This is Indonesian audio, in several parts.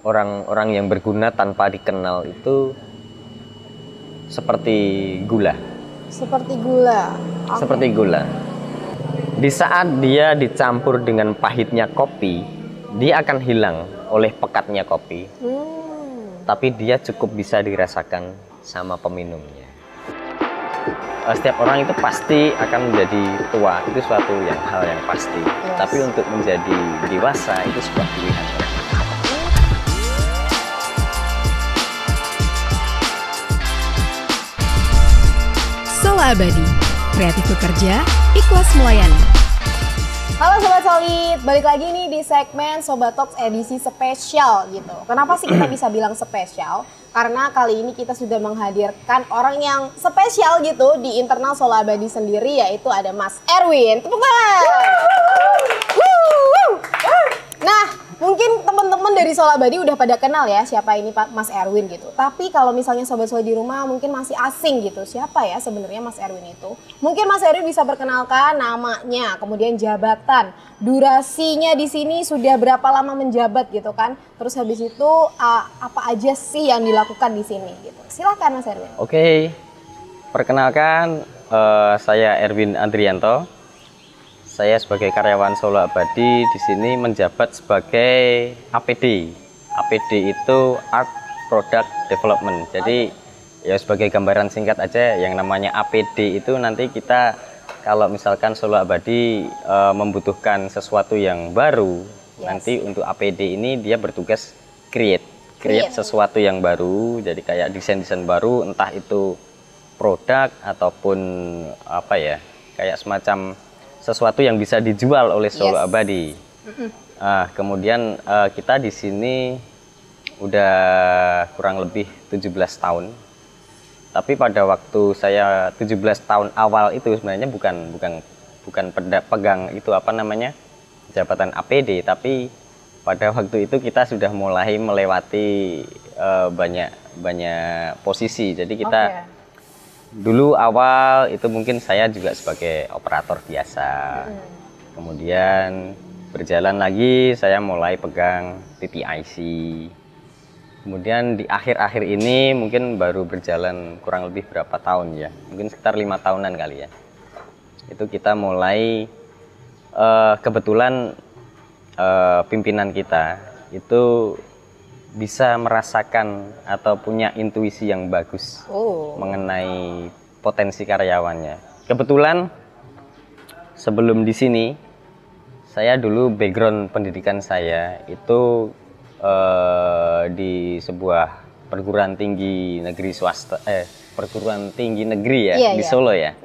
orang-orang yang berguna tanpa dikenal itu seperti gula. Seperti gula. Oke. Seperti gula. Di saat dia dicampur dengan pahitnya kopi, dia akan hilang oleh pekatnya kopi. Tapi dia cukup bisa dirasakan sama peminumnya. Setiap orang itu pasti akan menjadi tua, itu suatu hal yang pasti. Yes. Tapi untuk menjadi dewasa itu sebuah pilihan. Sola Abadi, kreatif bekerja, ikhlas melayani. Halo Sobat Solid, balik lagi nih di segmen Sobat Talks edisi spesial gitu. Kenapa sih kita bisa bilang spesial? Karena kali ini kita sudah menghadirkan orang yang spesial gitu di internal Sola Abadi sendiri, yaitu ada Mas Erwin. Tepuk tangan! Nah, mungkin teman-teman dari Sola Abadi udah pada kenal ya siapa ini Pak Mas Erwin gitu. Tapi kalau misalnya sobat-sobat di rumah mungkin masih asing gitu. Siapa ya sebenarnya Mas Erwin itu? Mungkin Mas Erwin bisa perkenalkan namanya, kemudian jabatan, durasinya di sini sudah berapa lama menjabat gitu kan. Terus habis itu apa aja sih yang dilakukan di sini gitu. Silakan Mas Erwin. Oke. Perkenalkan, saya Erwin Andrianto. Saya sebagai karyawan Sola Abadi di sini menjabat sebagai APD. APD itu Art Product Development. Jadi ya sebagai gambaran singkat aja, yang namanya APD itu nanti kita kalau misalkan Sola Abadi membutuhkan sesuatu yang baru, nanti untuk APD ini dia bertugas create sesuatu yang baru. Jadi kayak desain-desain baru, entah itu produk ataupun apa ya, kayak semacam sesuatu yang bisa dijual oleh Sola Abadi. Kemudian kita di sini udah kurang lebih 17 tahun. Tapi pada waktu saya 17 tahun awal itu sebenarnya bukan pegang itu apa namanya, jabatan APD, tapi pada waktu itu kita sudah mulai melewati banyak posisi. Jadi kita dulu awal itu mungkin saya juga sebagai operator biasa. Kemudian berjalan lagi saya mulai pegang PPIC. Kemudian di akhir-akhir ini mungkin baru berjalan kurang lebih berapa tahun ya, mungkin sekitar 5 tahunan kali ya. Itu kita mulai kebetulan pimpinan kita itu bisa merasakan atau punya intuisi yang bagus mengenai potensi karyawannya. Kebetulan sebelum di sini, saya dulu background pendidikan saya itu di sebuah perguruan tinggi negeri swasta, perguruan tinggi negeri ya, di Solo ya,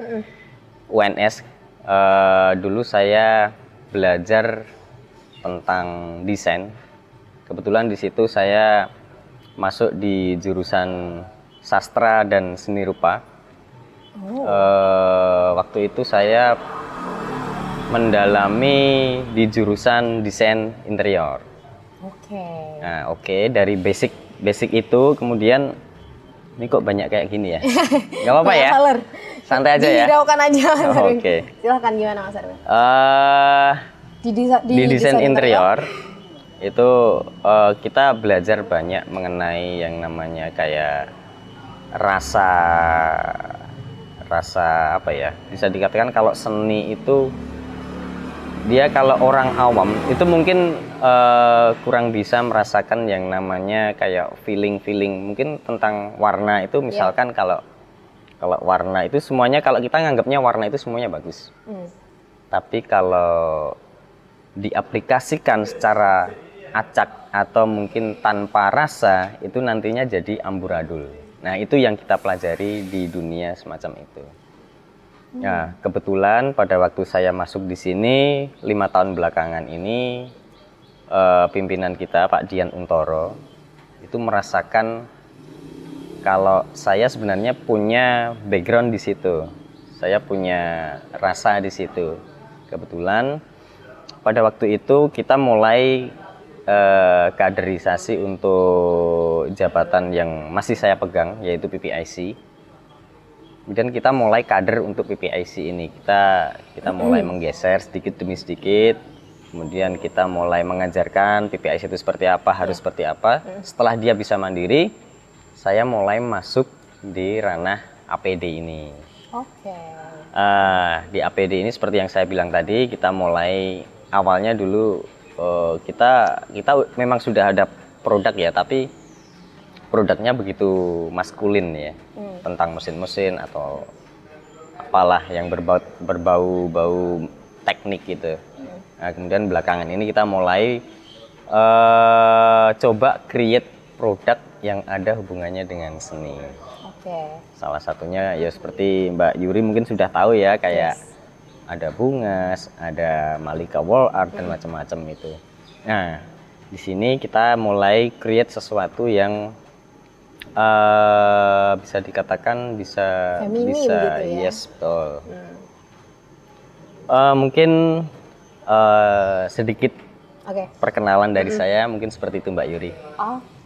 UNS. Dulu saya belajar tentang desain. Kebetulan di situ saya masuk di jurusan sastra dan seni rupa. Waktu itu saya mendalami di jurusan desain interior. Nah, dari basic itu kemudian ini kok banyak kayak gini ya? Gak apa-apa ya? Santai aja ya. Dihiraukan aja Mas Erwin. Silahkan, gimana Mas Erwin? Di desain interior itu kita belajar banyak mengenai yang namanya kayak rasa apa ya, bisa dikatakan kalau seni itu dia kalau orang awam itu mungkin kurang bisa merasakan yang namanya kayak feeling mungkin tentang warna itu. Misalkan kalau warna itu semuanya, kalau kita nganggapnya warna itu semuanya bagus, tapi kalau diaplikasikan secara acak atau mungkin tanpa rasa itu nantinya jadi amburadul. Nah, itu yang kita pelajari di dunia semacam itu. Nah, kebetulan pada waktu saya masuk di sini 5 tahun belakangan ini, pimpinan kita Pak Dian Untoro itu merasakan kalau saya sebenarnya punya background di situ, saya punya rasa di situ. Kebetulan pada waktu itu kita mulai kaderisasi untuk jabatan yang masih saya pegang, yaitu PPIC. Kemudian kita mulai kader untuk PPIC ini, kita mulai menggeser sedikit demi sedikit. Kemudian kita mulai mengajarkan PPIC itu seperti apa, harus seperti apa. Setelah dia bisa mandiri, saya mulai masuk di ranah APD ini. Oke. Di APD ini seperti yang saya bilang tadi, kita mulai awalnya dulu kita memang sudah ada produk ya, tapi produknya begitu maskulin ya, tentang mesin-mesin atau apalah yang berbau teknik gitu. Nah, kemudian belakangan ini kita mulai coba create produk yang ada hubungannya dengan seni. Oke. Salah satunya ya seperti Mbak Yuri mungkin sudah tahu ya, kayak ada bungas, ada Malika Wall Art dan macam-macam itu. Nah, di sini kita mulai create sesuatu yang bisa dikatakan bisa Feminim gitu ya? Yes, betul. Mungkin sedikit Oke. perkenalan dari saya mungkin seperti itu Mbak Yuri.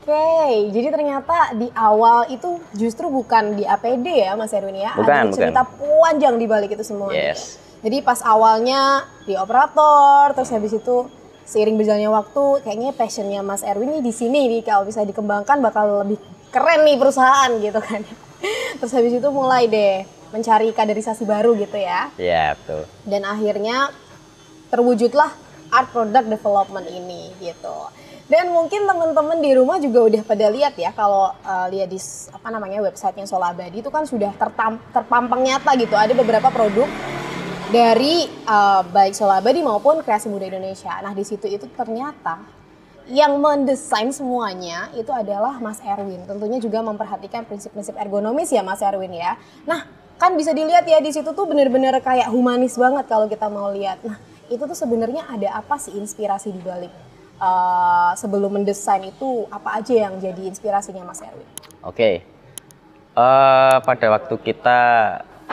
Oke, jadi ternyata di awal itu justru bukan di APD ya Mas Erwin ya? Bukan, ada cerita panjang di balik itu semua. Yes. Jadi pas awalnya di operator, terus habis itu seiring berjalannya waktu, kayaknya passionnya Mas Erwin nih di sini nih, kalau bisa dikembangkan bakal lebih keren nih perusahaan gitu kan. Terus habis itu mulai deh mencari kaderisasi baru gitu ya. Iya, betul. Dan akhirnya terwujudlah art product development ini gitu. Dan mungkin teman-teman di rumah juga udah pada lihat ya, kalau lihat di websitenya Sola Abadi itu kan sudah terpampang nyata gitu. Ada beberapa produk dari baik Sola Abadi maupun Kreasi Muda Indonesia. Nah di situ itu ternyata yang mendesain semuanya itu adalah Mas Erwin. Tentunya juga memperhatikan prinsip-prinsip ergonomis ya Mas Erwin ya. Nah kan bisa dilihat ya di situ tuh bener-bener kayak humanis banget kalau kita mau lihat. Nah itu tuh sebenarnya ada apa sih inspirasi di balik sebelum mendesain itu, apa aja yang jadi inspirasinya Mas Erwin? Oke. Pada waktu kita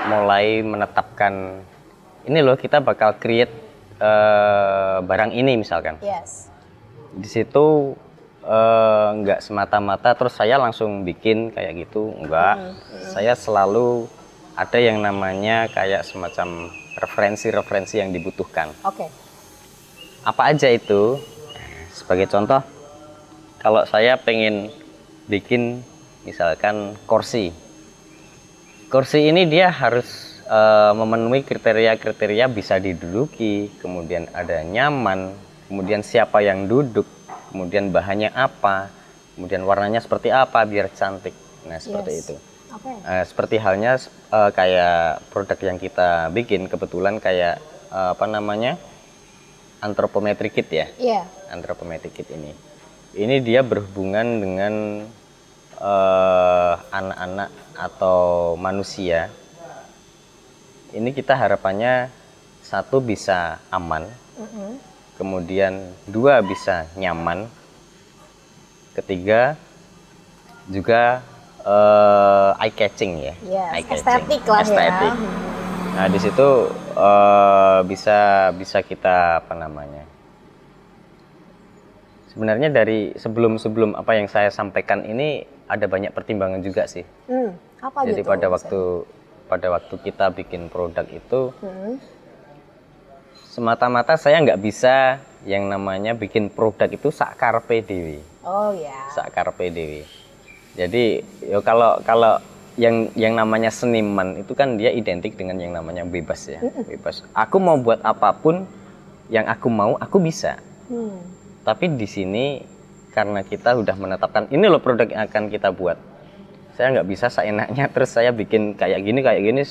mulai menetapkan ini loh, kita bakal create barang ini misalkan. Yes. Di situ nggak semata-mata terus saya langsung bikin kayak gitu, enggak. Saya selalu ada yang namanya kayak semacam referensi-referensi yang dibutuhkan. Oke. Apa aja itu? Sebagai contoh, kalau saya pengen bikin misalkan kursi. Kursi ini dia harus memenuhi kriteria-kriteria bisa diduduki, kemudian ada nyaman, kemudian siapa yang duduk, kemudian bahannya apa, kemudian warnanya seperti apa biar cantik. Nah, seperti itu. Okay. Seperti halnya kayak produk yang kita bikin, kebetulan kayak anthropometric kit ya. Iya. Anthropometric kit ini dia berhubungan dengan anak-anak atau manusia. Ini kita harapannya satu bisa aman, kemudian dua bisa nyaman, ketiga juga eye catching ya. Yes, eye catching. estetik lah estetik. ya. Nah di situ bisa kita sebenarnya dari sebelum apa yang saya sampaikan ini ada banyak pertimbangan juga sih. Apa jadi gitu, pada waktu kita bikin produk itu semata-mata saya nggak bisa yang namanya bikin produk itu sak karpe dewe. Oh ya. Sak karpe dewe. Jadi kalau yang namanya seniman itu kan dia identik dengan yang namanya bebas ya, bebas. Aku mau buat apapun yang aku mau, aku bisa. Tapi di sini karena kita udah menetapkan ini loh produk yang akan kita buat, saya nggak bisa seenaknya terus saya bikin kayak gini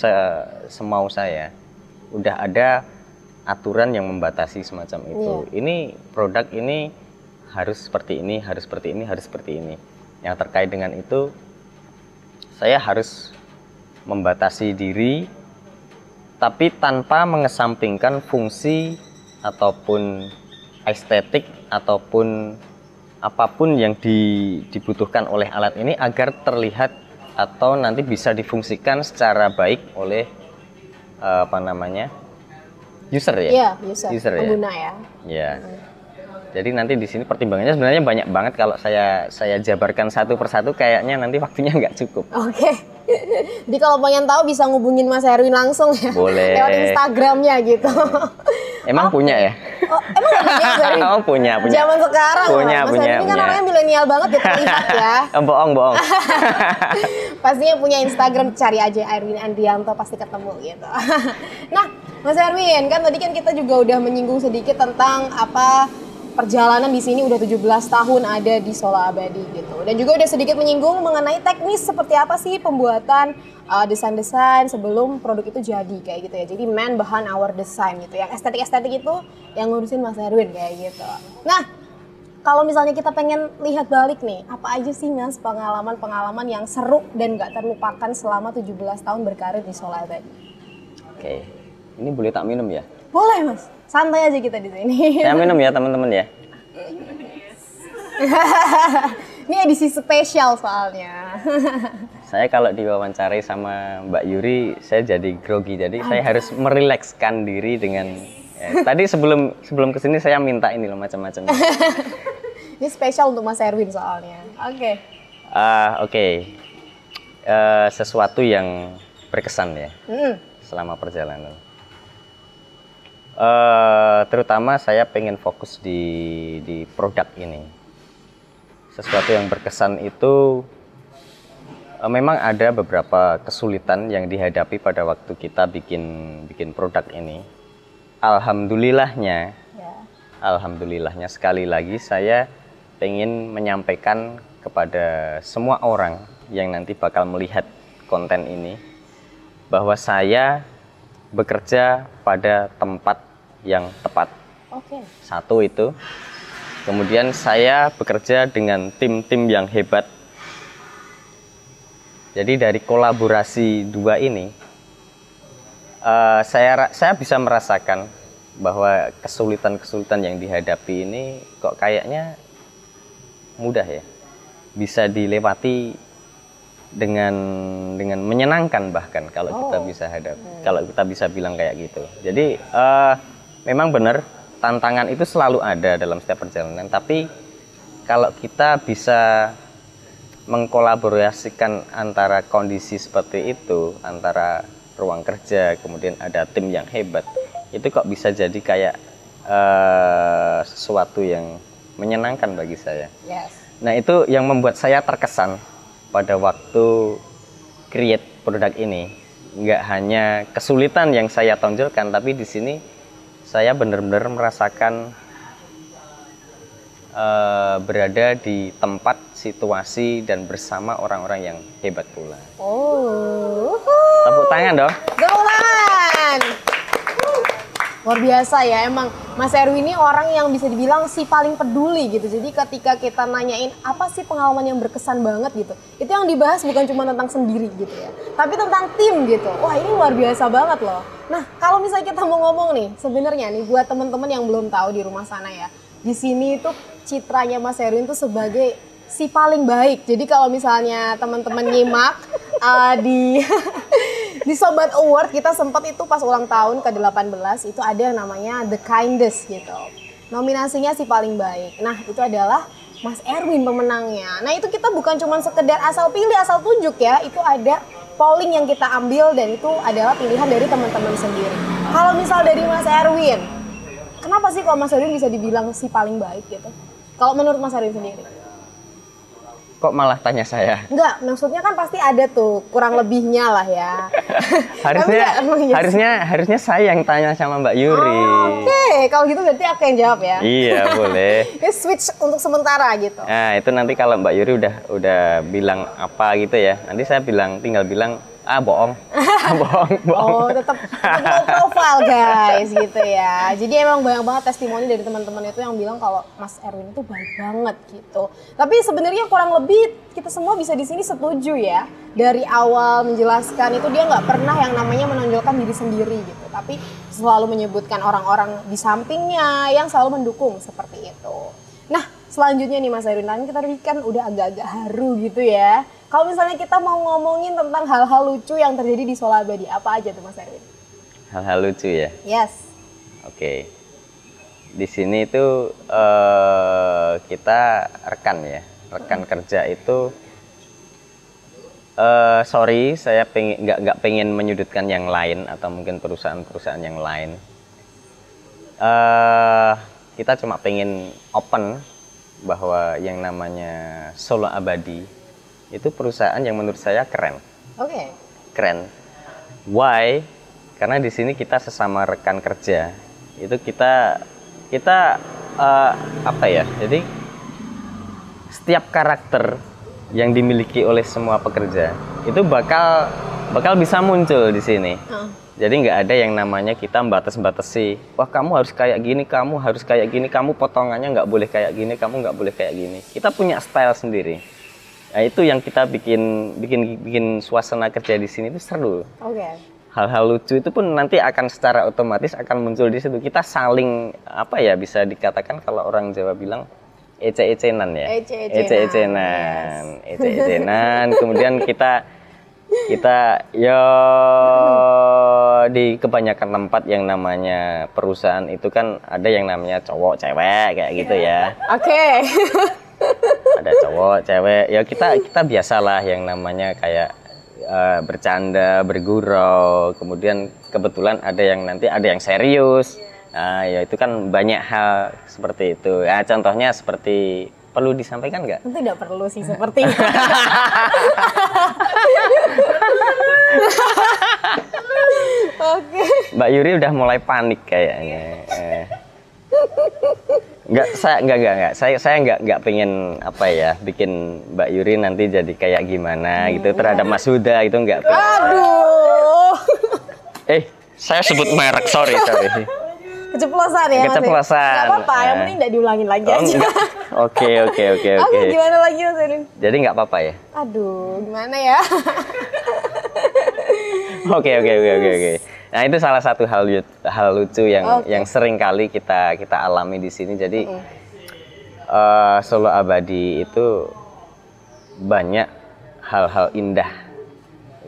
semau saya. Udah ada aturan yang membatasi semacam itu. Ini produk ini harus seperti ini, harus seperti ini, harus seperti ini. Yang terkait dengan itu saya harus membatasi diri, tapi tanpa mengesampingkan fungsi ataupun estetik ataupun apapun yang dibutuhkan oleh alat ini agar terlihat atau nanti bisa difungsikan secara baik oleh user ya. Iya, user pengguna ya. Ya. Jadi nanti di sini pertimbangannya sebenarnya banyak banget, kalau saya jabarkan satu persatu kayaknya nanti waktunya nggak cukup. Oke. Jadi kalau pengen tahu bisa ngubungin Mas Erwin langsung ya. Boleh. Lewat Instagramnya gitu. Emang punya ya? Oh, emang ada ya dari Oh, punya. zaman sekarang Punya, loh. Mas punya, Erwin ini kan punya. orangnya milenial banget ya terlihat ya. Bohong. Pastinya punya Instagram, cari aja Erwin Andrianto pasti ketemu gitu. Nah, Mas Erwin, kan tadi kan kita juga udah menyinggung sedikit tentang apa perjalanan di sini udah 17 tahun ada di Sola Abadi gitu. Dan juga udah sedikit menyinggung mengenai teknis seperti apa sih pembuatan desain-desain sebelum produk itu jadi kayak gitu ya. Jadi man behind our design gitu. Yang estetik-estetik itu yang ngurusin Mas Erwin kayak gitu. Nah, kalau misalnya kita pengen lihat balik nih, apa aja sih Mas pengalaman-pengalaman yang seru dan gak terlupakan selama 17 tahun berkarir di Sola Abadi? Oke, ini boleh tak minum ya? Boleh Mas, santai aja kita di sini. Saya minum ya teman-teman ya. Ini edisi spesial soalnya. Saya kalau diwawancarai sama Mbak Yuri, saya jadi grogi. Jadi saya harus merilekskan diri dengan tadi sebelum kesini saya minta ini loh macam-macam. Ini spesial untuk Mas Erwin soalnya. Oke. Oke. Sesuatu yang berkesan ya selama perjalanan. Terutama saya pengen fokus di produk ini. Sesuatu yang berkesan itu memang ada beberapa kesulitan yang dihadapi pada waktu kita bikin produk ini. Alhamdulillahnya sekali lagi saya pengen menyampaikan kepada semua orang yang nanti bakal melihat konten ini bahwa saya bekerja pada tempat yang tepat. Oke. Satu itu. Kemudian saya bekerja dengan tim-tim yang hebat. Jadi dari kolaborasi dua ini, saya bisa merasakan bahwa kesulitan-kesulitan yang dihadapi ini kok kayaknya mudah ya, bisa dilewati dengan menyenangkan bahkan kalau kita bisa kalau kita bisa bilang kayak gitu. Jadi memang benar tantangan itu selalu ada dalam setiap perjalanan, tapi kalau kita bisa mengkolaborasikan antara kondisi seperti itu, antara ruang kerja, kemudian ada tim yang hebat, itu kok bisa jadi kayak sesuatu yang menyenangkan bagi saya. Yes. Nah, itu yang membuat saya terkesan pada waktu create produk ini. Nggak hanya kesulitan yang saya tonjolkan, tapi di sini saya benar-benar merasakan berada di tempat, situasi, dan bersama orang-orang yang hebat pula. Oh. Tepuk tangan dong. Tepuk tangan. Luar biasa ya, emang Mas Erwin ini orang yang bisa dibilang si paling peduli gitu. Jadi ketika kita nanyain apa sih pengalaman yang berkesan banget gitu, itu yang dibahas bukan cuma tentang sendiri gitu ya, tapi tentang tim gitu. Wah, ini luar biasa banget loh. Nah, kalau misalnya kita mau ngomong nih, sebenarnya nih buat teman-teman yang belum tahu di rumah sana ya, di sini itu citranya Mas Erwin tuh sebagai si paling baik. Jadi kalau misalnya teman-teman nyimak di Sobat Award, kita sempat itu pas ulang tahun ke-18 itu ada yang namanya The Kindest gitu. Nominasinya si paling baik. Nah, itu adalah Mas Erwin pemenangnya. Nah, itu kita bukan cuma sekedar asal pilih, asal tunjuk ya. Itu ada polling yang kita ambil dan itu adalah pilihan dari teman-teman sendiri. Kalau misal dari Mas Erwin, kenapa sih kalau Mas Erwin bisa dibilang si paling baik gitu? Kalau menurut Mas Erwin sendiri? Kok malah tanya saya? Enggak, maksudnya kan pasti ada tuh kurang lebihnya lah ya. harusnya saya yang tanya sama Mbak Yuri. Oke, kalau gitu berarti aku yang jawab ya. Iya, boleh. Ini switch untuk sementara gitu. Nah, itu nanti kalau Mbak Yuri udah bilang apa gitu ya, nanti saya tinggal bilang bohong. bohong. Oh, tetap low profile guys gitu ya. Jadi emang banyak banget testimoni dari teman-teman itu yang bilang kalau Mas Erwin itu baik banget gitu. Tapi sebenarnya kurang lebih kita semua bisa di sini setuju ya. Dari awal menjelaskan itu dia nggak pernah yang namanya menonjolkan diri sendiri gitu. Tapi selalu menyebutkan orang-orang di sampingnya yang selalu mendukung seperti itu. Nah, selanjutnya nih Mas Erwin, kita kan udah agak-agak haru gitu ya. Kalau misalnya kita mau ngomongin tentang hal-hal lucu yang terjadi di Sola Abadi, apa aja tuh Mas Erwin? Hal-hal lucu ya? Yes. Oke. Di sini itu kita rekan kerja itu. Sorry, saya nggak pengen menyudutkan yang lain atau mungkin perusahaan-perusahaan yang lain. kita cuma pengen open bahwa yang namanya Solo Abadi itu perusahaan yang menurut saya keren. Oke. Keren. Why? Karena di sini kita sesama rekan kerja itu kita apa ya? Jadi setiap karakter yang dimiliki oleh semua pekerja itu bakal bisa muncul di sini. Jadi nggak ada yang namanya kita batas-batasi. Wah, kamu harus kayak gini, kamu harus kayak gini, kamu potongannya nggak boleh kayak gini, kamu nggak boleh kayak gini. Kita punya style sendiri. Nah, itu yang kita bikin suasana kerja di sini itu seru. Oke. Hal-hal lucu itu pun nanti akan secara otomatis akan muncul di situ. Kita saling apa ya, bisa dikatakan kalau orang Jawa bilang ece-ecenan ya. Ece-ecenan. Yes. Ece-ecenan. Kemudian kita ya di kebanyakan tempat yang namanya perusahaan itu kan ada yang namanya cowok cewek kayak gitu ya. Oke. Ada cowok cewek ya, kita biasalah yang namanya kayak bercanda, bergurau, kemudian kebetulan ada yang serius. Nah, ya itu kan banyak hal seperti itu. Ya, contohnya seperti, perlu disampaikan nggak? Tidak perlu sih sepertinya. Oke. Mbak Yuri udah mulai panik kayaknya. Enggak. Saya enggak pengen apa ya, bikin Mbak Yuri nanti jadi kayak gimana gitu terhadap Mas Huda, itu enggak pengen. Aduh. Saya sebut merek, sorry. Keceplosan ya, Mas? Keceplosan. Gak apa-apa, yang penting tidak diulangin lagi aja. Oke. Oke, gimana lagi Mas Erwin? Jadi nggak apa-apa ya? Aduh, gimana ya? Oke. Nah, itu salah satu hal lucu yang sering kali kita alami di sini. Jadi Solo Abadi itu banyak hal-hal indah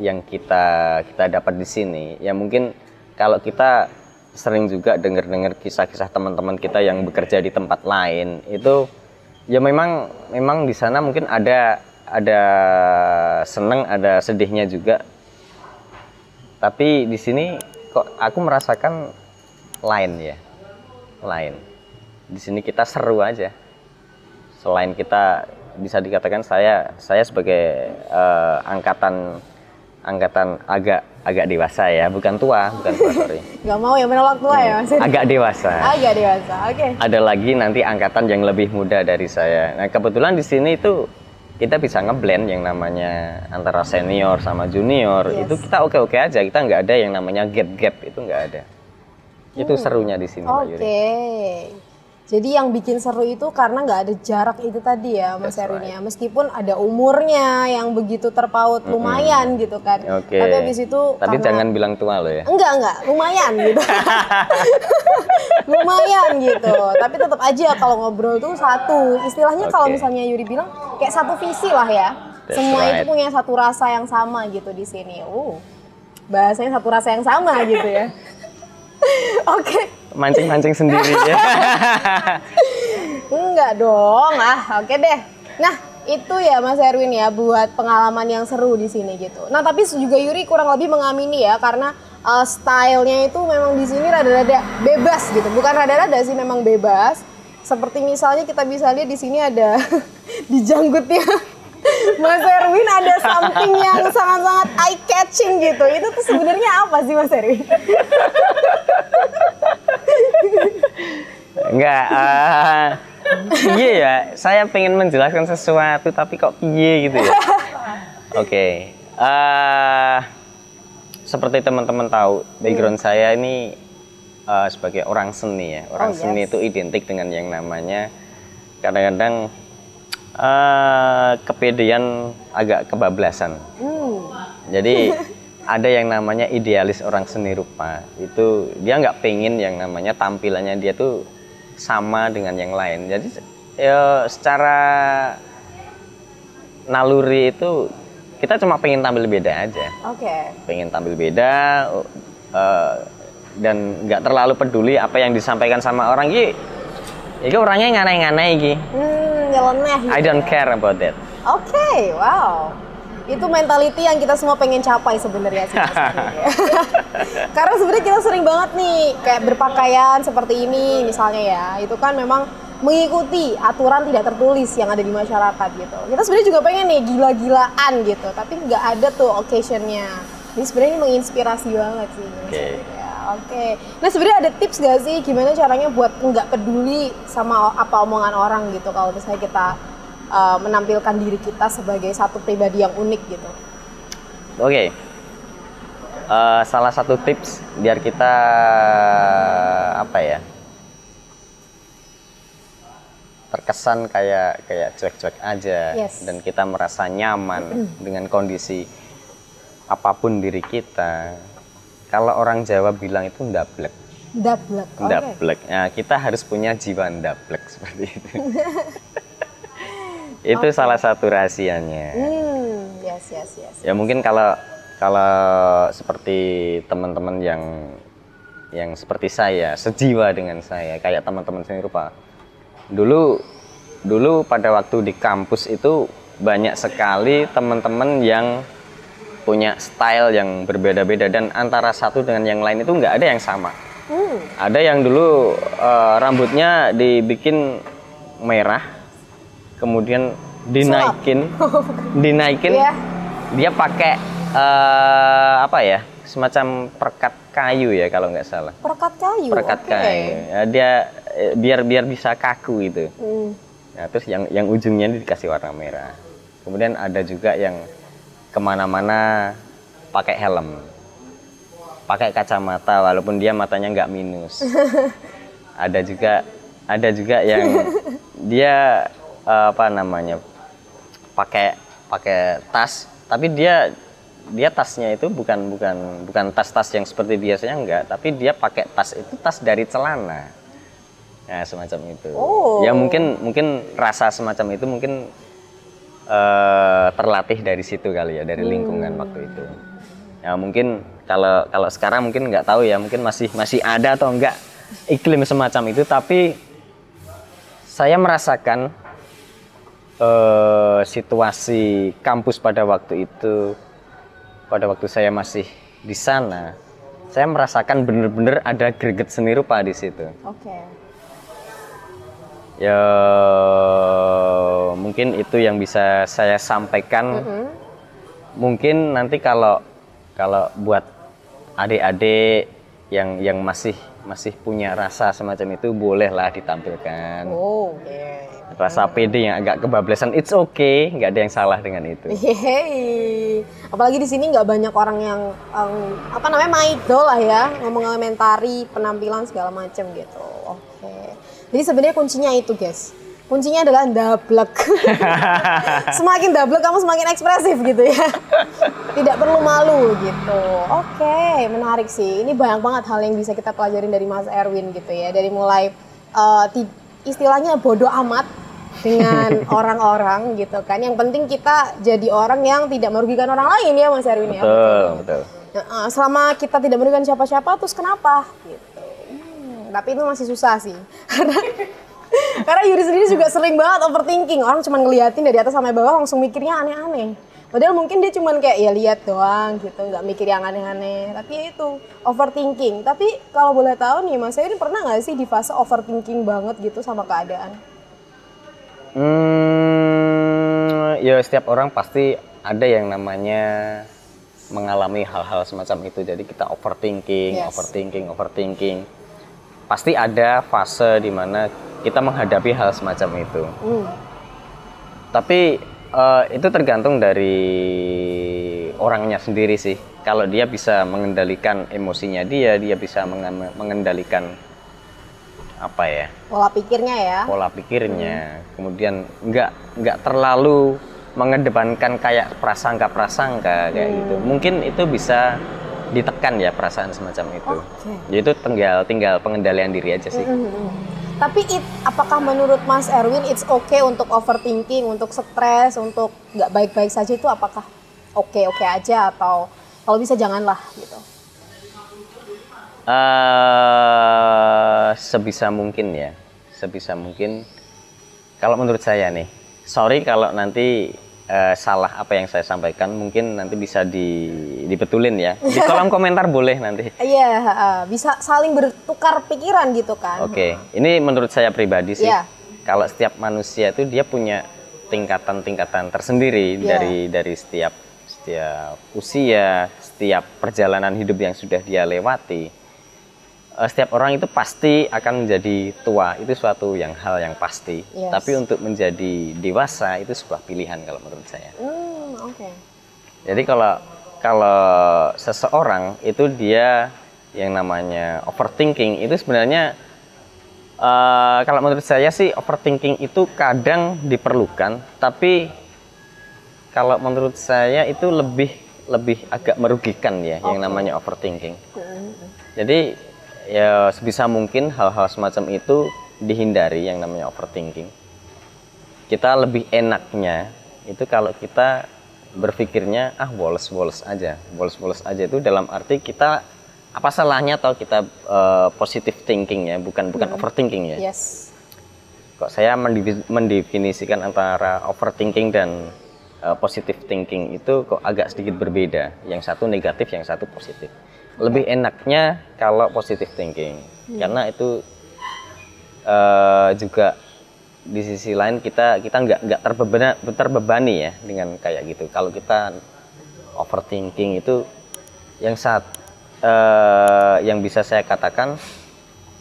yang kita dapat di sini. Ya mungkin kalau kita sering juga dengar kisah-kisah teman-teman kita yang bekerja di tempat lain, itu ya memang di sana mungkin ada seneng, ada sedihnya juga. Tapi di sini kok aku merasakan lain. Di sini kita seru aja. Selain kita bisa dikatakan saya sebagai angkatan agak dewasa ya, bukan tua sorry. Gak mau ya menolak tua ya Mas? Agak dewasa, oke. Ada lagi nanti angkatan yang lebih muda dari saya. Nah, kebetulan di sini itu kita bisa ngeblend yang namanya antara senior sama junior. Yes. Itu kita oke aja, kita nggak ada yang namanya gap itu nggak ada. Itu serunya di sini, Mbak Yuri. Oke. Jadi yang bikin seru itu karena nggak ada jarak itu tadi ya Mas Erwin ya. Meskipun ada umurnya yang begitu terpaut lumayan gitu kan. Oke. Tapi habis itu Tapi karena... jangan bilang tua lo ya. Enggak, lumayan gitu. Lumayan gitu. Tapi tetap aja kalau ngobrol tuh satu. Istilahnya kalau misalnya Yuri bilang kayak satu visi lah ya. That's Semua right. itu punya satu rasa yang sama gitu di sini. Bahasanya satu rasa yang sama gitu ya. Oke. Mancing sendiri ya. Enggak dong. Oke deh. Nah, itu ya Mas Erwin ya buat pengalaman yang seru di sini gitu. Nah, tapi juga Yuri kurang lebih mengamini ya karena stylenya itu memang di sini rada-rada bebas gitu. Bukan rada-rada sih, memang bebas. Seperti misalnya kita bisa lihat di sini ada di janggutnya Mas Erwin ada something yang sangat-sangat eye catching gitu. Itu tuh sebenarnya apa sih Mas Erwin? Enggak, iya ya, saya pengen menjelaskan sesuatu tapi kok piye gitu ya. Oke. Seperti teman-teman tahu, background saya ini sebagai orang seni ya. Orang seni itu identik dengan yang namanya kadang-kadang kepedean, agak kebablasan. Jadi ada yang namanya idealis orang seni rupa. Itu dia nggak pengen yang namanya tampilannya dia tuh sama dengan yang lain. Jadi ya, secara naluri itu kita cuma pengen tampil beda aja. Pengen tampil beda dan nggak terlalu peduli apa yang disampaikan sama orang. Ini orangnya nganai-nganai gitu. Nyeleneh gitu. I don't care about that. Wow. Itu mentality yang kita semua pengen capai sebenarnya sih Mas Erwin. Karena sebenarnya kita sering banget nih kayak berpakaian seperti ini misalnya ya. Itu kan memang mengikuti aturan tidak tertulis yang ada di masyarakat gitu. Kita sebenarnya juga pengen nih gila-gilaan gitu, tapi nggak ada tuh occasionnya. Ini sebenarnya menginspirasi banget sih. Oke. Nah sebenarnya ada tips gak sih gimana caranya buat nggak peduli sama apa omongan orang gitu kalau misalnya kita menampilkan diri kita sebagai satu pribadi yang unik gitu. Oke. Salah satu tips biar kita apa ya? Terkesan kayak cuek-cuek aja dan kita merasa nyaman dengan kondisi apapun diri kita. Kalau orang Jawa bilang itu ndablek. Ndablek. Ndablek. Nah, kita harus punya jiwa ndablek seperti itu. Itu salah satu rahasianya. Yes. Ya mungkin kalau seperti teman-teman yang seperti saya, sejiwa dengan saya, kayak teman-teman seni rupa. Dulu pada waktu di kampus itu banyak sekali teman-teman yang punya style yang berbeda-beda dan antara satu dengan yang lain itu nggak ada yang sama. Ada yang dulu rambutnya dibikin merah, kemudian dinaikin, dia pakai apa ya, semacam perekat kayu ya kalau nggak salah. Perekat kayu. Ya, dia biar bisa kaku itu. Nah, terus yang ujungnya dikasih warna merah. Kemudian ada juga yang kemana-mana pakai helm, pakai kacamata walaupun dia matanya nggak minus. Ada juga yang dia apa namanya, pakai tas, tapi dia tasnya itu bukan tas yang seperti biasanya, enggak, tapi dia pakai tas itu tas dari celana. Nah, semacam itu. Ya mungkin rasa semacam itu mungkin terlatih dari situ kali ya, dari lingkungan waktu itu. Ya mungkin kalau sekarang mungkin nggak tahu ya, mungkin masih ada atau enggak iklim semacam itu, tapi saya merasakan situasi kampus pada waktu itu, pada waktu saya masih di sana, saya merasakan bener-bener ada greget seni rupa di situ. Ya mungkin itu yang bisa saya sampaikan. Mungkin nanti kalau buat adik-adik yang masih punya rasa semacam itu, bolehlah ditampilkan. Rasa pede yang agak kebablasan, it's okay, nggak ada yang salah dengan itu. Apalagi di sini nggak banyak orang yang apa namanya, maidol lah ya, mengomentari penampilan segala macam gitu. Jadi sebenarnya kuncinya itu guys, kuncinya adalah ndablek. Semakin ndablek kamu semakin ekspresif gitu ya. Tidak perlu malu gitu. Menarik sih. Ini banyak banget hal yang bisa kita pelajarin dari Mas Erwin gitu ya. Dari mulai istilahnya bodoh amat dengan orang-orang gitu kan. Yang penting kita jadi orang yang tidak merugikan orang lain ya Mas Erwin ya. Betul. Selama kita tidak merugikan siapa-siapa, terus kenapa gitu. Tapi itu masih susah sih. Karena Yuri sendiri juga sering banget overthinking. Orang cuma ngeliatin dari atas sampai bawah langsung mikirnya aneh-aneh. Padahal mungkin dia cuma kayak ya lihat doang gitu, nggak mikir yang aneh-aneh. Tapi ya itu overthinking. Tapi kalau boleh tahu nih Mas Erwin, pernah nggak sih di fase overthinking banget gitu sama keadaan? Ya setiap orang pasti ada yang namanya mengalami hal-hal semacam itu. Jadi kita overthinking. Pasti ada fase di mana kita menghadapi hal semacam itu. Tapi itu tergantung dari orangnya sendiri sih. Kalau dia bisa mengendalikan emosinya, dia bisa mengendalikan apa ya? Pola pikirnya. Kemudian nggak terlalu mengedepankan kayak prasangka kayak gitu. Mungkin itu bisa ditekan ya perasaan semacam itu. Yaitu tinggal pengendalian diri aja sih. Tapi apakah menurut Mas Erwin it's okay untuk overthinking, untuk stres, untuk nggak baik-baik saja itu apakah oke aja, atau kalau bisa janganlah gitu? Sebisa mungkin ya, sebisa mungkin. Kalau menurut saya nih, sorry kalau nanti salah apa yang saya sampaikan, mungkin nanti bisa dibetulin ya. Di kolom komentar boleh nanti. Iya, bisa saling bertukar pikiran gitu kan. Oke, ini menurut saya pribadi sih. Iya. Kalau setiap manusia itu dia punya tingkatan-tingkatan tersendiri dari setiap usia, setiap perjalanan hidup yang sudah dia lewati. Setiap orang itu pasti akan menjadi tua, itu suatu hal yang pasti. Yes. Tapi untuk menjadi dewasa itu sebuah pilihan kalau menurut saya. Oke. Jadi kalau seseorang itu dia yang namanya overthinking itu sebenarnya kalau menurut saya sih overthinking itu kadang diperlukan, tapi kalau menurut saya itu lebih agak merugikan ya yang namanya overthinking. Jadi ya sebisa mungkin hal-hal semacam itu dihindari yang namanya overthinking. Kita lebih enaknya itu kalau kita berpikirnya woles-woles aja. Woles-woles aja itu dalam arti kita apa salahnya atau kita positive thinking ya, bukan overthinking ya. Yes. Kok saya mendefinisikan antara overthinking dan positive thinking itu kok agak sedikit berbeda. Yang satu negatif, yang satu positif. Lebih enaknya kalau positive thinking, karena itu juga di sisi lain kita nggak terbebani ya dengan kayak gitu. Kalau kita overthinking itu yang bisa saya katakan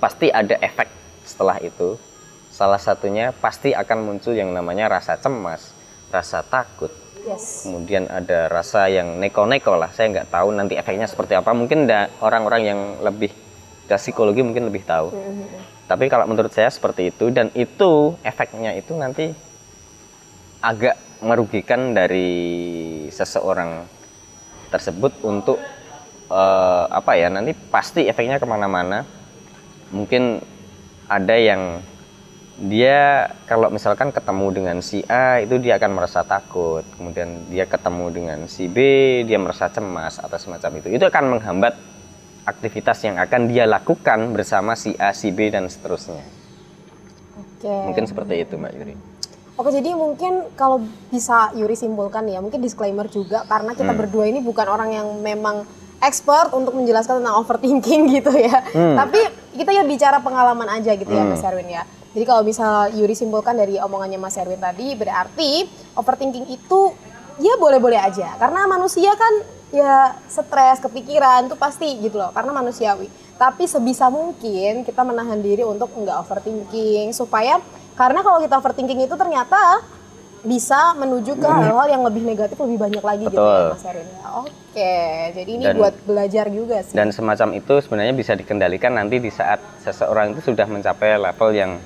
pasti ada efek setelah itu. Salah satunya pasti akan muncul yang namanya rasa cemas, rasa takut. Yes. Kemudian ada rasa yang neko-neko lah, saya nggak tahu nanti efeknya seperti apa. Mungkin orang-orang yang lebih ke psikologi mungkin lebih tahu. Tapi kalau menurut saya seperti itu, dan itu efeknya itu nanti agak merugikan dari seseorang tersebut untuk nanti pasti efeknya kemana-mana. Mungkin ada yang dia kalau misalkan ketemu dengan si A itu dia akan merasa takut, kemudian dia ketemu dengan si B dia merasa cemas atau semacam itu akan menghambat aktivitas yang akan dia lakukan bersama si A, si B dan seterusnya. Oke. Mungkin seperti itu Mbak Yuri. Oke, jadi mungkin kalau bisa Yuri simpulkan ya, mungkin disclaimer juga karena kita berdua ini bukan orang yang memang expert untuk menjelaskan tentang overthinking gitu ya. Tapi kita ya bicara pengalaman aja gitu ya Mas Erwin ya. Jadi kalau bisa Yuri simpulkan dari omongannya Mas Erwin tadi, berarti overthinking itu ya boleh-boleh aja. Karena manusia kan ya stres, kepikiran itu pasti gitu loh, karena manusiawi. Tapi sebisa mungkin kita menahan diri untuk enggak overthinking karena kalau kita overthinking itu ternyata bisa menuju ke hal-hal yang lebih negatif, lebih banyak lagi. Betul. Gitu ya Mas Erwin. Oke, jadi ini buat belajar juga sih. Dan semacam itu sebenarnya bisa dikendalikan nanti di saat seseorang itu sudah mencapai level yang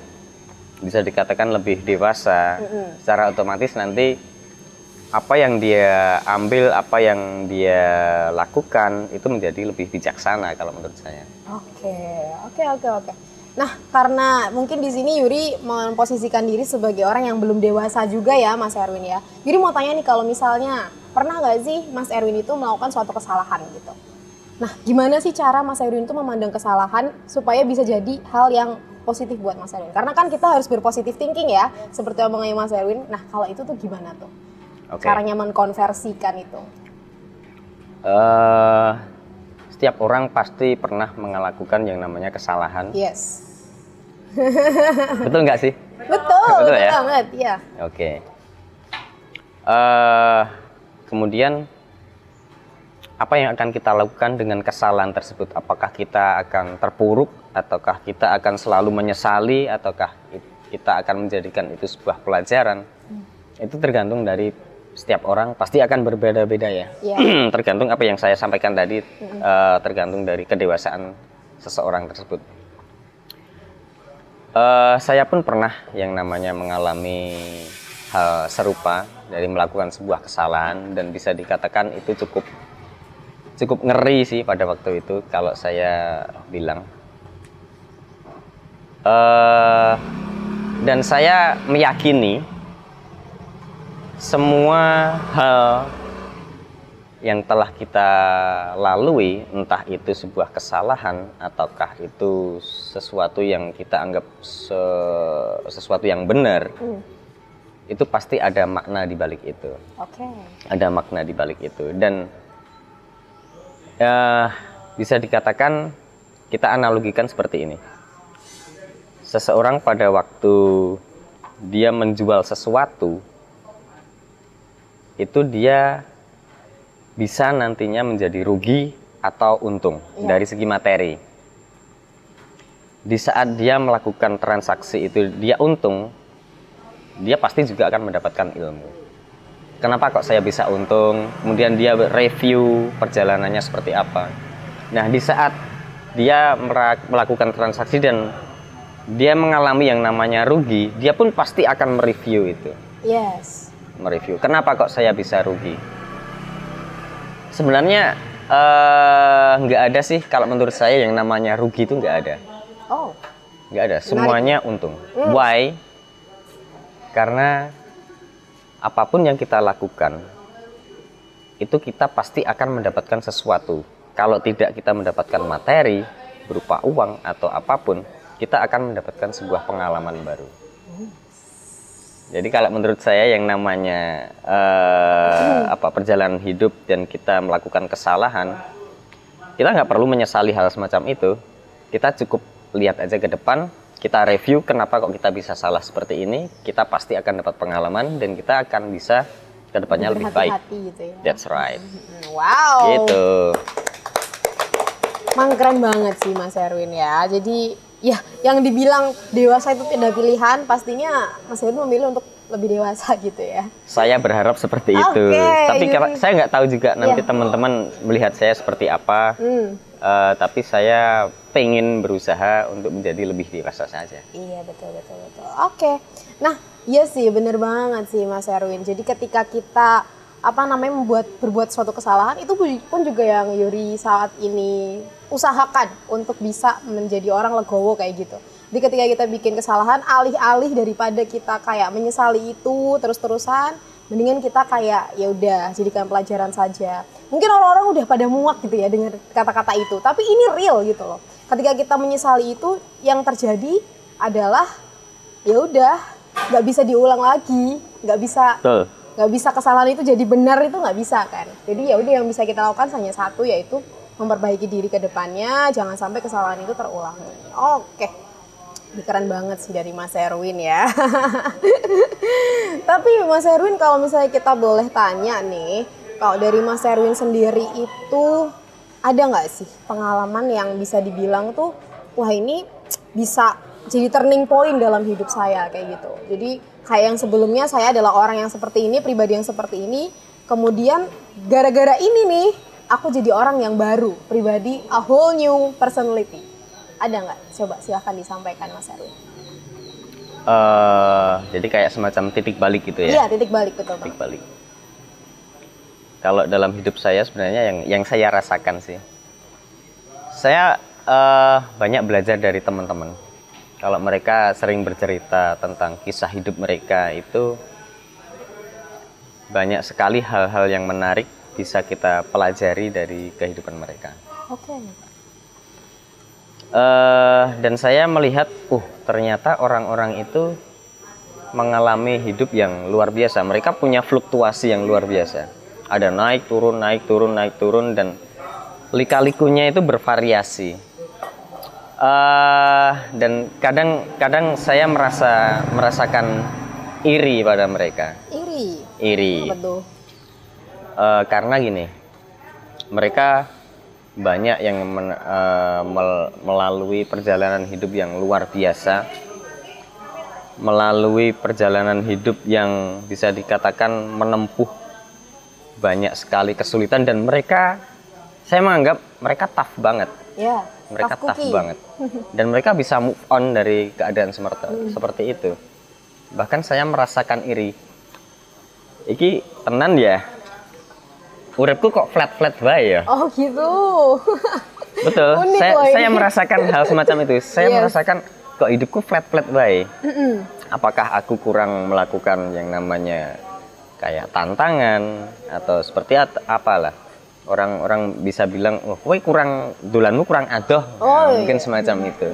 bisa dikatakan lebih dewasa. Secara otomatis nanti apa yang dia ambil, apa yang dia lakukan itu menjadi lebih bijaksana kalau menurut saya. Oke. Nah, karena mungkin di sini Yuri memposisikan diri sebagai orang yang belum dewasa juga ya Mas Erwin ya. Yuri mau tanya nih, kalau misalnya pernah nggak sih Mas Erwin itu melakukan suatu kesalahan gitu? Nah, gimana sih cara Mas Erwin itu memandang kesalahan supaya bisa jadi hal yang positif buat Mas Erwin? Karena kan kita harus berpositif thinking ya, seperti omongannya Mas Erwin. Nah, kalau itu tuh gimana tuh? Caranya mengkonversikan itu? Setiap orang pasti pernah melakukan yang namanya kesalahan. Yes. Betul nggak sih? Betul ya? Banget, ya. Oke. Kemudian apa yang akan kita lakukan dengan kesalahan tersebut? Apakah kita akan terpuruk, ataukah kita akan selalu menyesali, ataukah kita akan menjadikan itu sebuah pelajaran? Itu tergantung dari setiap orang, pasti akan berbeda-beda ya. Yeah. Tergantung apa yang saya sampaikan tadi, tergantung dari kedewasaan seseorang tersebut. Saya pun pernah yang namanya mengalami hal serupa dari melakukan sebuah kesalahan, dan bisa dikatakan itu cukup ngeri sih pada waktu itu kalau saya bilang. Dan saya meyakini semua hal yang telah kita lalui, entah itu sebuah kesalahan ataukah itu sesuatu yang kita anggap sesuatu yang benar, itu pasti ada makna di balik itu. Oke. Ada makna di balik itu. Dan bisa dikatakan kita analogikan seperti ini. Seseorang pada waktu dia menjual sesuatu, itu dia bisa nantinya menjadi rugi atau untung dari segi materi. Di saat dia melakukan transaksi itu dia untung, dia pasti juga akan mendapatkan ilmu. Kenapa kok saya bisa untung? Kemudian dia review perjalanannya seperti apa. Nah, di saat dia melakukan transaksi dan dia mengalami yang namanya rugi, dia pun pasti akan mereview itu. Yes. Mereview. Kenapa kok saya bisa rugi? Sebenarnya nggak ada sih kalau menurut saya yang namanya rugi itu nggak ada. Oh. Nggak ada. Semuanya untung. Why? Karena apapun yang kita lakukan itu kita pasti akan mendapatkan sesuatu. Kalau tidak kita mendapatkan materi berupa uang atau apapun, kita akan mendapatkan sebuah pengalaman baru. Jadi kalau menurut saya yang namanya perjalanan hidup dan kita melakukan kesalahan, kita nggak perlu menyesali hal semacam itu. Kita cukup lihat aja ke depan, kita review kenapa kok kita bisa salah seperti ini, kita pasti akan dapat pengalaman dan kita akan bisa ke depannya lebih baik. Gitu ya. That's right. Wow. Gitu. Emang keren banget sih Mas Erwin ya. Jadi ya yang dibilang dewasa itu tidak pilihan, pastinya Mas Erwin memilih untuk lebih dewasa gitu ya. Saya berharap seperti itu. Tapi saya nggak tahu juga nanti teman-teman melihat saya seperti apa. Tapi saya pengen berusaha untuk menjadi lebih dewasa saja. Iya, betul. Oke. Nah, iya sih, bener banget sih Mas Erwin. Jadi ketika kita berbuat suatu kesalahan, itu pun juga yang Yuri saat ini usahakan untuk bisa menjadi orang legowo kayak gitu. Jadi ketika kita bikin kesalahan, alih-alih daripada kita kayak menyesali itu terus-terusan, mendingan kita kayak ya udah jadikan pelajaran saja. Mungkin orang-orang udah pada muak gitu ya dengan kata-kata itu, tapi ini real gitu loh. Ketika kita menyesali itu, yang terjadi adalah ya udah nggak bisa diulang lagi, nggak bisa kesalahan itu jadi benar, itu nggak bisa kan. Jadi ya udah yang bisa kita lakukan hanya satu, yaitu memperbaiki diri ke depannya, jangan sampai kesalahan itu terulang. Oke. Ini keren banget sih dari Mas Erwin ya. Tapi Mas Erwin, kalau misalnya kita boleh tanya nih, kalau dari Mas Erwin sendiri itu ada nggak sih pengalaman yang bisa dibilang tuh, wah ini bisa jadi turning point dalam hidup saya kayak gitu. Jadi kayak yang sebelumnya saya adalah orang yang seperti ini, pribadi yang seperti ini, kemudian gara-gara ini nih aku jadi orang yang baru, pribadi, a whole new personality. Ada nggak? Coba silahkan disampaikan Mas Erwin. Jadi kayak semacam titik balik gitu ya? Iya, titik balik, betul. Titik balik. Kalau dalam hidup saya sebenarnya yang saya rasakan sih, saya banyak belajar dari teman-teman. Kalau mereka sering bercerita tentang kisah hidup mereka, itu banyak sekali hal-hal yang menarik bisa kita pelajari dari kehidupan mereka. Oke. Dan saya melihat, ternyata orang-orang itu mengalami hidup yang luar biasa. Mereka punya fluktuasi yang luar biasa. Ada naik turun, dan lika-likunya itu bervariasi. Dan kadang saya merasakan iri pada mereka. Iri. Betul. Karena gini, mereka banyak yang melalui perjalanan hidup yang luar biasa, melalui perjalanan hidup yang bisa dikatakan menempuh banyak sekali kesulitan, dan saya menganggap mereka tough banget. Ya, mereka tough banget, dan mereka bisa move on dari keadaan seperti itu. Bahkan saya merasakan iri. Iki tenan ya, uripku kok flat bae ya. Oh gitu. Betul. Saya merasakan hal semacam itu. Saya merasakan kok hidupku flat bae. Apakah aku kurang melakukan yang namanya kayak tantangan atau seperti apalah. Orang-orang bisa bilang, kowe dolanmu kurang adoh. Mungkin semacam itu.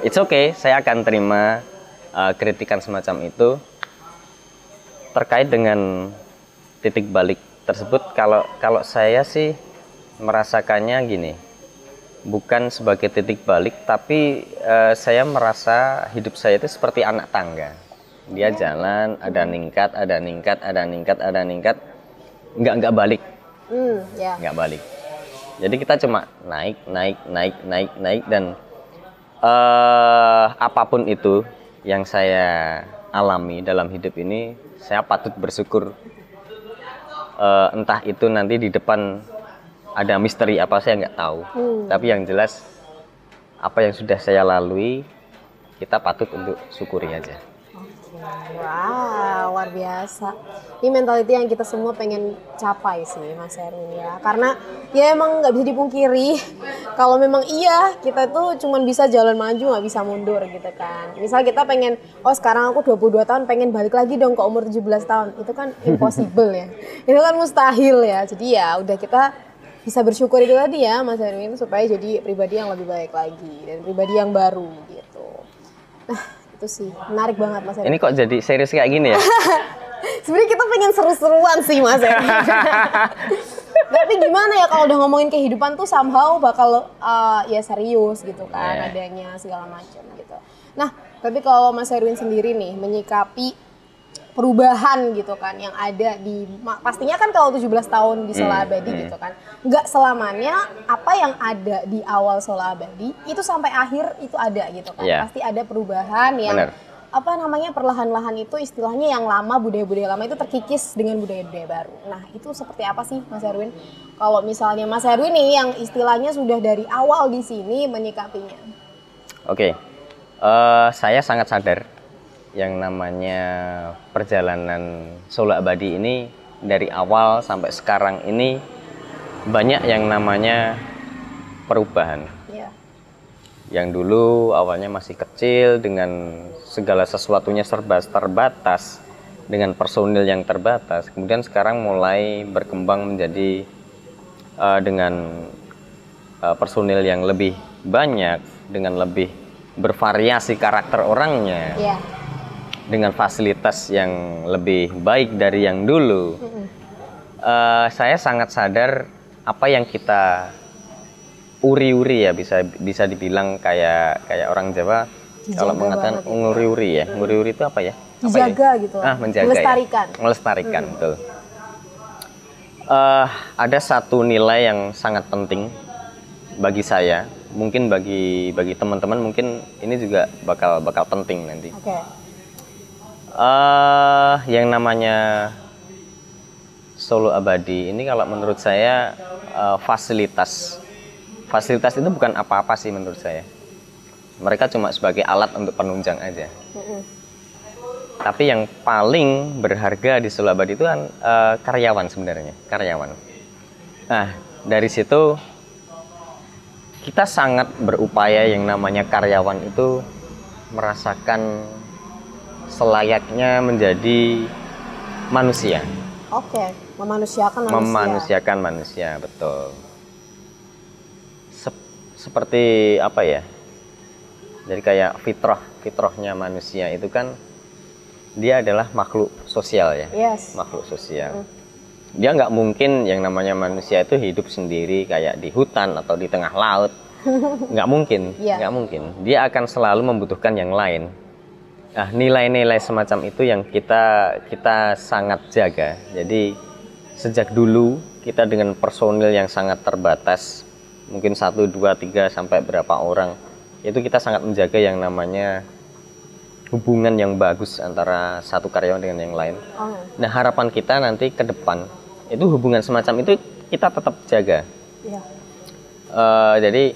It's okay, saya akan terima kritikan semacam itu. terkait dengan titik balik tersebut, kalau saya sih merasakannya gini, bukan sebagai titik balik, tapi saya merasa hidup saya itu seperti anak tangga. Dia jalan, ada ningkat, ada ningkat, ada ningkat, ada ningkat, nggak balik, nggak balik. Jadi kita cuma naik dan apapun itu yang saya alami dalam hidup ini, saya patut bersyukur. Entah itu nanti di depan ada misteri apa, saya nggak tahu. Tapi yang jelas apa yang sudah saya lalui, kita patut untuk syukuri aja. Wow, luar biasa. Ini mentality yang kita semua pengen capai sih, Mas Erwin ya. Karena ya emang nggak bisa dipungkiri kalau memang iya kita tuh cuman bisa jalan maju, nggak bisa mundur gitu kan. Misal kita pengen, oh sekarang aku 22 tahun pengen balik lagi dong ke umur 17 tahun. Itu kan impossible ya. Itu kan mustahil ya. Jadi ya udah, kita bisa bersyukur itu tadi ya Mas Erwin, supaya jadi pribadi yang lebih baik lagi dan pribadi yang baru gitu. Nah, itu sih menarik banget Mas Erwin. Ini kok jadi serius kayak gini ya? Sebenarnya kita pengen seru-seruan sih Mas Erwin. Tapi gimana ya kalau udah ngomongin kehidupan tuh somehow bakal ya serius gitu kan, adanya segala macam gitu. Nah, tapi kalau Mas Erwin sendiri nih menyikapi perubahan gitu kan yang ada di, pastinya kan kalau 17 tahun di Sola Abadi gitu kan, nggak selamanya apa yang ada di awal Sola Abadi itu sampai akhir itu ada gitu kan. Pasti ada perubahan yang apa namanya, perlahan-lahan itu istilahnya yang lama, budaya-budaya lama itu terkikis dengan budaya-budaya baru. Nah itu seperti apa sih Mas Erwin? Kalau misalnya Mas Erwin nih yang istilahnya sudah dari awal di sini menyikapinya. Oke, saya sangat sadar yang namanya perjalanan Sola Abadi ini dari awal sampai sekarang ini banyak yang namanya perubahan. Yang dulu awalnya masih kecil dengan segala sesuatunya serba terbatas, dengan personil yang terbatas, kemudian sekarang mulai berkembang menjadi dengan personil yang lebih banyak, dengan lebih bervariasi karakter orangnya, dengan fasilitas yang lebih baik dari yang dulu. Saya sangat sadar apa yang kita uri-uri ya, bisa dibilang kayak orang Jawa kalau mengatakan nguri-uri ya. Nguri-uri itu apa ya? Dijaga gitu. Menjaga, melestarikan. Ya? Melestarikan, betul. Ada satu nilai yang sangat penting bagi saya, mungkin bagi teman-teman mungkin ini juga bakal penting nanti. Yang namanya Sola Abadi ini kalau menurut saya fasilitas itu bukan apa-apa sih menurut saya. Mereka cuma sebagai alat untuk penunjang aja. Tapi yang paling berharga di Sola Abadi itu kan karyawan sebenarnya, karyawan. Nah, dari situ kita sangat berupaya yang namanya karyawan itu merasakan selayaknya menjadi manusia. Memanusiakan manusia, betul. Seperti apa ya? Jadi kayak fitrahnya manusia itu kan dia adalah makhluk sosial ya. Makhluk sosial. Dia nggak mungkin yang namanya manusia itu hidup sendiri kayak di hutan atau di tengah laut. Nggak mungkin, nggak mungkin. Dia akan selalu membutuhkan yang lain. Nah, nilai-nilai semacam itu yang kita sangat jaga. Jadi sejak dulu kita dengan personil yang sangat terbatas, mungkin 1, 2, 3 sampai berapa orang, itu kita sangat menjaga yang namanya hubungan yang bagus antara satu karyawan dengan yang lain. Nah, harapan kita nanti ke depan itu hubungan semacam itu kita tetap jaga. Jadi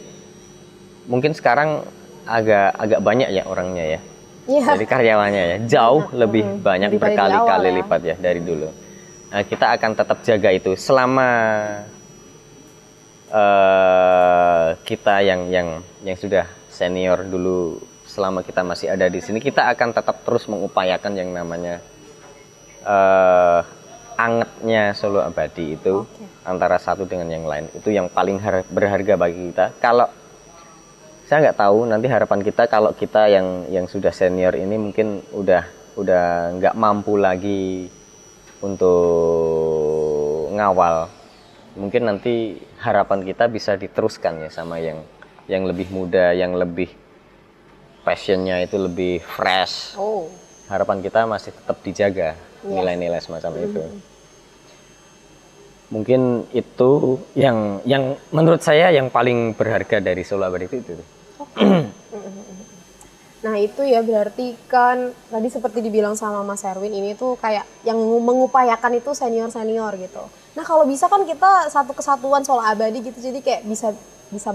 mungkin sekarang agak banyak ya orangnya ya. Jadi karyawannya ya jauh lebih banyak, berkali-kali lipat ya dari dulu. Nah, kita akan tetap jaga itu selama kita yang sudah senior dulu, selama kita masih ada di sini, kita akan tetap terus mengupayakan yang namanya angetnya Sola Abadi itu antara satu dengan yang lain. Itu yang paling berharga bagi kita. Kalau saya nggak tahu nanti harapan kita kalau kita yang sudah senior ini mungkin udah nggak mampu lagi untuk ngawal. Mungkin nanti harapan kita bisa diteruskan ya sama yang lebih muda, yang lebih passionnya itu lebih fresh. Oh. Harapan kita masih tetap dijaga nilai-nilai semacam itu. Mungkin itu yang menurut saya yang paling berharga dari Solo Abadi itu. Nah itu ya berarti kan tadi seperti dibilang sama Mas Erwin, ini tuh kayak yang mengupayakan itu senior-senior gitu. Nah kalau bisa kan kita satu kesatuan Solo Abadi gitu, jadi kayak bisa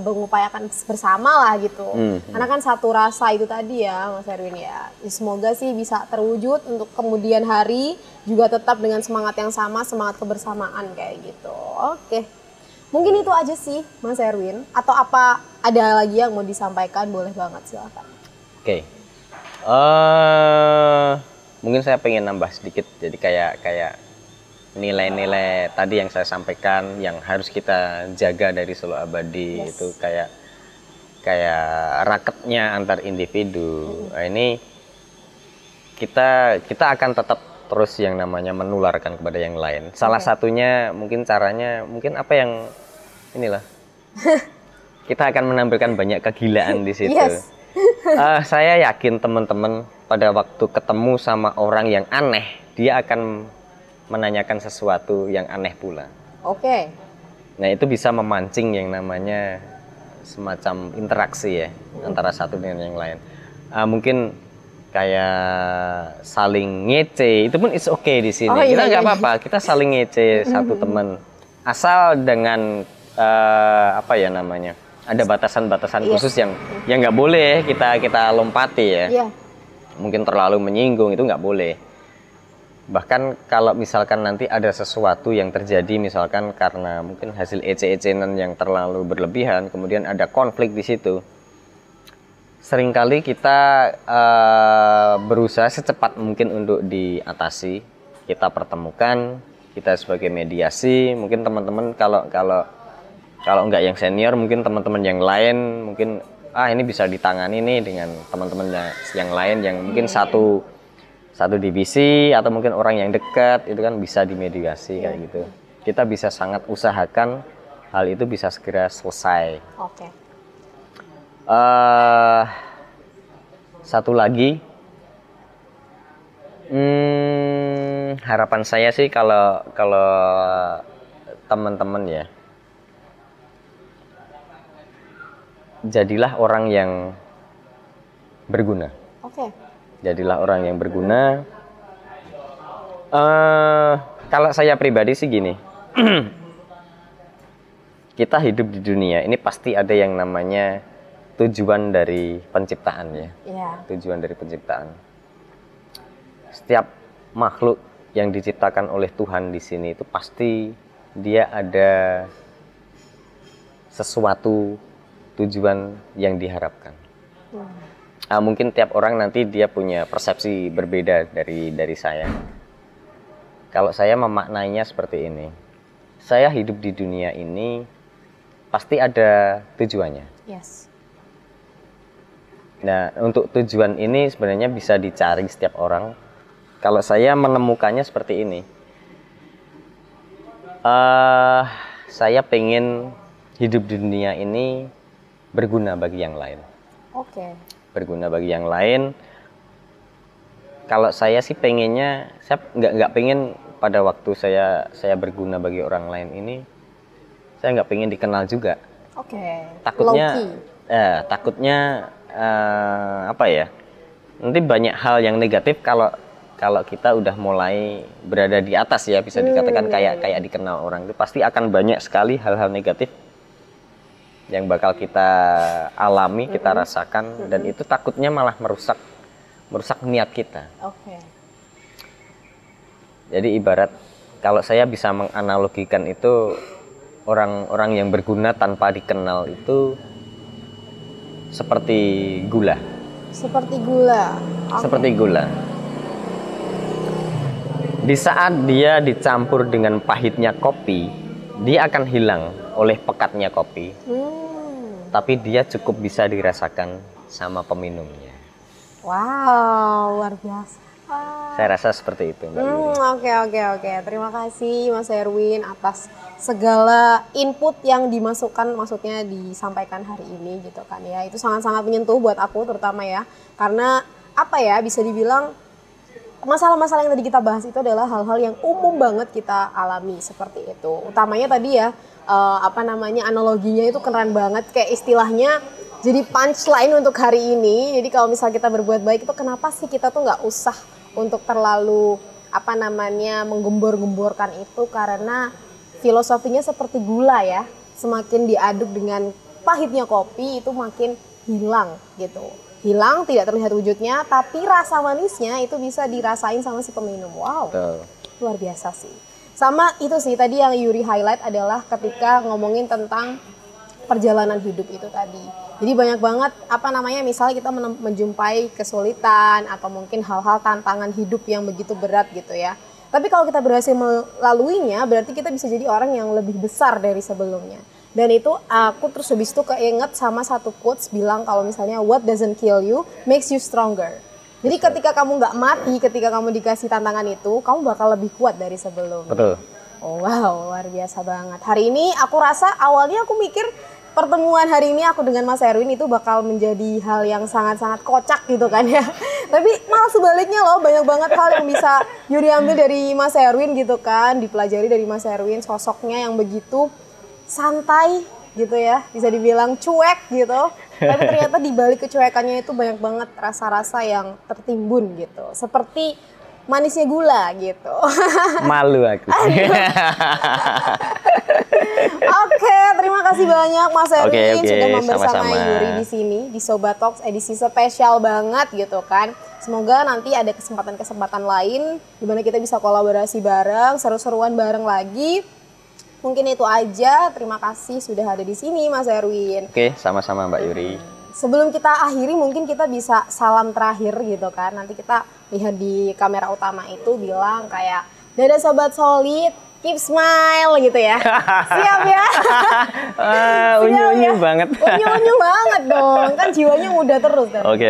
mengupayakan bersama lah gitu. Karena kan satu rasa itu tadi ya Mas Erwin ya. Semoga sih bisa terwujud untuk kemudian hari juga tetap dengan semangat yang sama, semangat kebersamaan kayak gitu. Oke. Mungkin itu aja sih Mas Erwin, atau apa ada lagi yang mau disampaikan, boleh banget silakan. Oke. Mungkin saya pengen nambah sedikit, jadi kayak nilai-nilai tadi yang saya sampaikan yang harus kita jaga dari Solo Abadi. Itu kayak raketnya antar individu. Nah, ini kita akan tetap terus yang namanya menularkan kepada yang lain. Salah satunya mungkin caranya mungkin apa yang inilah kita akan menampilkan banyak kegilaan di situ. Saya yakin teman-teman pada waktu ketemu sama orang yang aneh, dia akan menanyakan sesuatu yang aneh pula. Oke. Nah itu bisa memancing yang namanya semacam interaksi ya antara satu dengan yang lain. Mungkin kayak saling ngece, itu pun it's okay di sini. Kita nggak apa-apa, kita saling ngece satu teman, asal dengan apa ya namanya, ada batasan-batasan khusus yang nggak boleh kita lompati ya. Mungkin terlalu menyinggung itu nggak boleh. Bahkan kalau misalkan nanti ada sesuatu yang terjadi, misalkan karena mungkin hasil ece-ecenan yang terlalu berlebihan, kemudian ada konflik di situ, seringkali kita berusaha secepat mungkin untuk diatasi. Kita pertemukan, kita sebagai mediasi. Mungkin teman-teman kalau nggak yang senior, mungkin teman-teman yang lain mungkin ini bisa ditangani nih dengan teman-teman yang lain yang mungkin satu divisi atau mungkin orang yang dekat, itu kan bisa dimediasi kayak gitu. Kita bisa sangat usahakan hal itu bisa segera selesai. Oke. Satu lagi, harapan saya sih kalau teman-teman ya, jadilah orang yang berguna. Oke. Jadilah orang yang berguna. Kalau saya pribadi sih gini, kita hidup di dunia ini pasti ada yang namanya tujuan dari penciptaan ya. Tujuan dari penciptaan. Setiap makhluk yang diciptakan oleh Tuhan di sini itu pasti dia ada sesuatu tujuan yang diharapkan. Mungkin tiap orang nanti dia punya persepsi berbeda dari saya. Kalau saya memaknainya seperti ini, saya hidup di dunia ini pasti ada tujuannya. Nah, untuk tujuan ini sebenarnya bisa dicari setiap orang. Kalau saya menemukannya seperti ini, saya pengen hidup di dunia ini berguna bagi yang lain. Berguna bagi yang lain. Kalau saya sih pengennya, saya nggak pengen pada waktu saya berguna bagi orang lain ini, saya nggak pengen dikenal juga. Takutnya apa ya? Nanti banyak hal yang negatif kalau kita udah mulai berada di atas ya, bisa dikatakan kayak dikenal orang, itu pasti akan banyak sekali hal-hal negatif yang bakal kita alami, kita rasakan, dan itu takutnya malah merusak niat kita. Jadi ibarat kalau saya bisa menganalogikan itu, orang-orang yang berguna tanpa dikenal itu seperti gula. Seperti gula. Di saat dia dicampur dengan pahitnya kopi, dia akan hilang oleh pekatnya kopi. Tapi dia cukup bisa dirasakan sama peminumnya. Wow, luar biasa. Saya rasa seperti itu, Mbak Yuri. Oke. Terima kasih Mas Erwin atas segala input yang maksudnya disampaikan hari ini gitu kan ya. Itu sangat-sangat menyentuh buat aku terutama ya. Karena apa ya, bisa dibilang masalah-masalah yang tadi kita bahas itu adalah hal-hal yang umum banget kita alami seperti itu. Utamanya tadi ya, analoginya itu keren banget, kayak istilahnya jadi punchline untuk hari ini. Jadi kalau misalnya kita berbuat baik itu kenapa sih kita tuh nggak usah untuk terlalu menggembor-gemborkan itu, karena filosofinya seperti gula ya, semakin diaduk dengan pahitnya kopi itu makin hilang gitu. Hilang, tidak terlihat wujudnya, tapi rasa manisnya itu bisa dirasain sama si peminum. Wow, luar biasa sih. Sama itu sih tadi yang Yuri highlight adalah ketika ngomongin tentang perjalanan hidup itu tadi. Jadi banyak banget misalnya kita menjumpai kesulitan atau mungkin hal-hal tantangan hidup yang begitu berat gitu ya. Tapi kalau kita berhasil melaluinya, berarti kita bisa jadi orang yang lebih besar dari sebelumnya. Dan itu aku terus habis itu keinget sama satu quotes bilang kalau misalnya what doesn't kill you makes you stronger. Jadi ketika kamu nggak mati, ketika kamu dikasih tantangan itu, kamu bakal lebih kuat dari sebelumnya. Betul. Oh wow, luar biasa banget. Hari ini aku rasa awalnya aku mikir pertemuan hari ini aku dengan Mas Erwin itu bakal menjadi hal yang sangat-sangat kocak gitu kan ya. Tapi malah sebaliknya loh, banyak banget hal yang bisa Yuri ambil dari Mas Erwin gitu kan. Dipelajari dari Mas Erwin, sosoknya yang begitu santai gitu ya. Bisa dibilang cuek gitu. Tapi ternyata di balik kecuekannya itu banyak banget rasa-rasa yang tertimbun gitu. Seperti manisnya gula gitu. Malu aku. Oke, terima kasih banyak Mas Erwin sudah membersama sama-sama. Yuri di sini di Sobat Talks edisi spesial banget gitu kan. Semoga nanti ada kesempatan-kesempatan lain di mana kita bisa kolaborasi bareng, seru-seruan bareng lagi. Mungkin itu aja. Terima kasih sudah ada di sini Mas Erwin. Oke, sama-sama Mbak Yuri. Sebelum kita akhiri mungkin kita bisa salam terakhir gitu kan. Nanti kita lihat di kamera utama itu bilang kayak dadah Sobat Solid, keep smile gitu ya. Siap ya? Unyu-unyu banget. Unyu-unyu banget dong. Kan jiwanya muda terus kan. Oke.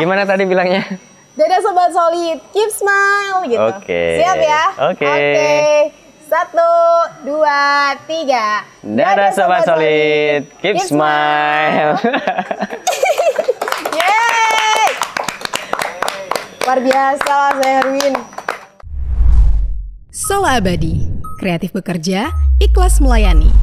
Gimana tadi bilangnya? Dadah Sobat Solid, keep smile gitu. Oke. Siap ya? Oke. 1, 2, 3. Dadah Sobat Solid, keep smile. Yeay! Luar biasa Mas Erwin. Sola Abadi, kreatif bekerja, ikhlas melayani.